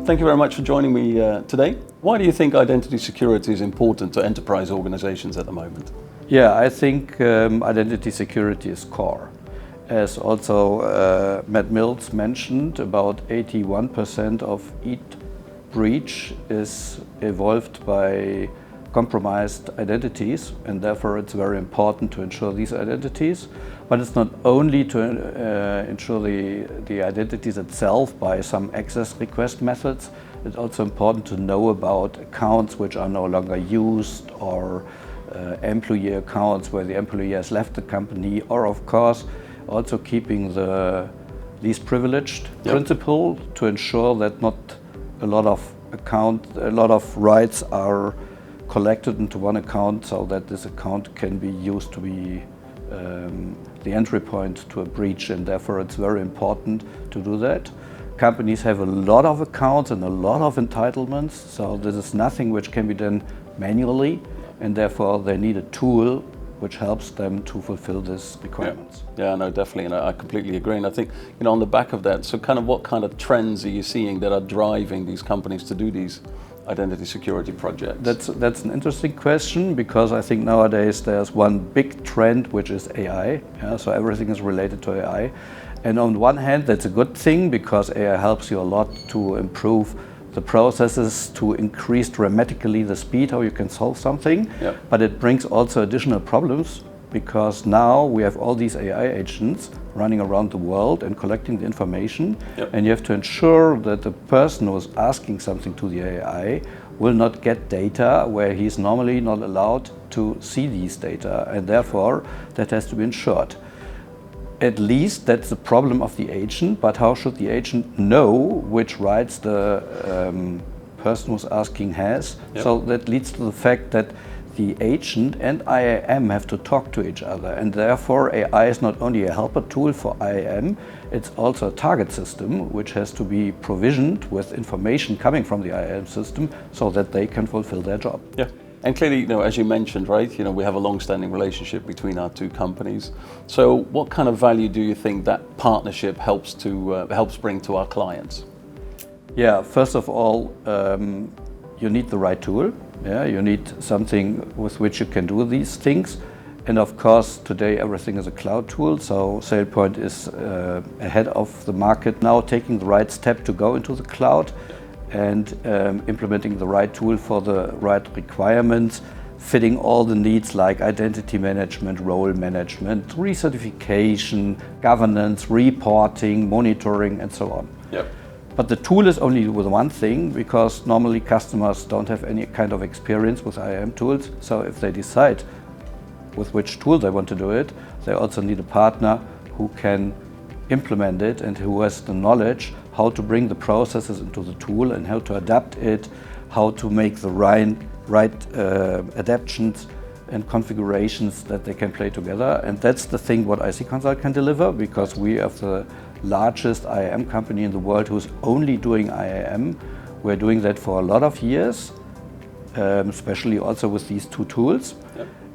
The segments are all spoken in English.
thank you very much for joining me today. Why do you think identity security is important to enterprise organizations at the moment? Yeah, I think identity security is core. As also Matt Mills mentioned, about 81% of each breach is evolved by compromised identities, and therefore it's very important to ensure these identities. But it's not only to ensure the identities itself by some access request methods. It's also important to know about accounts which are no longer used, or employee accounts where the employee has left the company, or of course also keeping the least privileged principle to ensure that not a lot of rights are collected into one account, so that this account can be used to be the entry point to a breach, and therefore it's very important to do that. Companies have a lot of accounts and a lot of entitlements, so this is nothing which can be done manually, and therefore they need a tool which helps them to fulfill these requirements. Yeah, no, definitely, and I completely agree. And I think, on the back of that, so what kind of trends are you seeing that are driving these companies to do these identity security projects? That's an interesting question, because I think nowadays there's one big trend, which is AI. So everything is related to AI. And on one hand, that's a good thing, because AI helps you a lot to improve the processes, to increase dramatically the speed how you can solve something. But it brings also additional problems, because now we have all these AI agents running around the world and collecting the information, and you have to ensure that the person who is asking something to the AI will not get data where he's normally not allowed to see these data, and therefore that has to be ensured. At least that's the problem of the agent, but how should the agent know which rights the person who's asking has? So that leads to the fact that the agent and IAM have to talk to each other, and therefore AI is not only a helper tool for IAM, it's also a target system which has to be provisioned with information coming from the IAM system so that they can fulfill their job. Yeah. And clearly, as you mentioned, right, we have a long-standing relationship between our two companies. So what kind of value do you think that partnership helps bring to our clients? Yeah, first of all, you need the right tool. You need something with which you can do these things. And of course, today everything is a cloud tool, so SailPoint is ahead of the market now, taking the right step to go into the cloud and implementing the right tool for the right requirements, fitting all the needs like identity management, role management, recertification, governance, reporting, monitoring, and so on. But the tool is only with one thing, because normally customers don't have any kind of experience with IAM tools. So if they decide with which tool they want to do it, they also need a partner who can implement it and who has the knowledge how to bring the processes into the tool and how to adapt it, how to make the right adaptations and configurations that they can play together. And that's the thing what IC Consult can deliver, because we are the largest IAM company in the world who's only doing IAM. We're doing that for a lot of years, especially also with these two tools.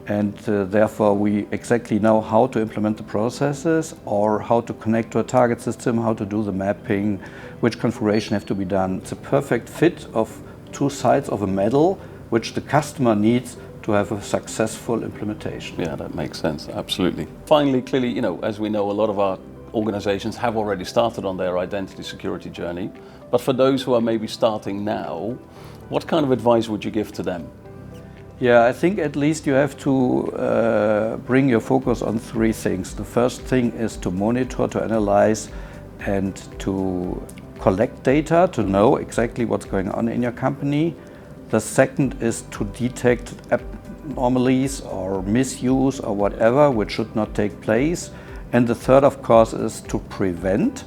And therefore we exactly know how to implement the processes, or how to connect to a target system, how to do the mapping, which configuration have to be done. It's a perfect fit of two sides of a medal, which the customer needs to have a successful implementation. Yeah, that makes sense, absolutely. Finally, clearly, as we know, a lot of our organizations have already started on their identity security journey, but for those who are maybe starting now, what kind of advice would you give to them? Yeah, I think at least you have to bring your focus on three things. The first thing is to monitor, to analyze, and to collect data, to know exactly what's going on in your company. The second is to detect anomalies or misuse or whatever, which should not take place. And the third, of course, is to prevent,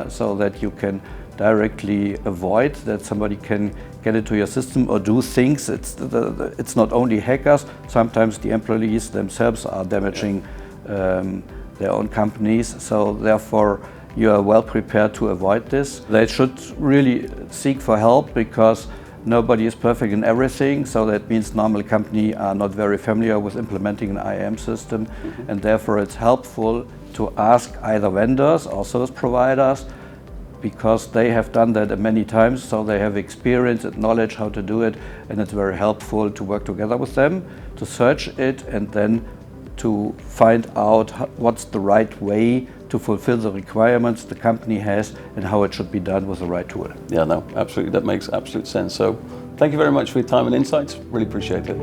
so that you can directly avoid that somebody can get into your system or do things. It's not only hackers, sometimes the employees themselves are damaging their own companies. So therefore, you are well prepared to avoid this. They should really seek for help, because nobody is perfect in everything. So that means normal companies are not very familiar with implementing an IAM system, and therefore it's helpful to ask either vendors or service providers because they have done that many times, so they have experience and knowledge how to do it, and it's very helpful to work together with them, to search it, and then to find out what's the right way to fulfill the requirements the company has and how it should be done with the right tool. Yeah, no, absolutely. That makes absolute sense. So thank you very much for your time and insights. Really appreciate it.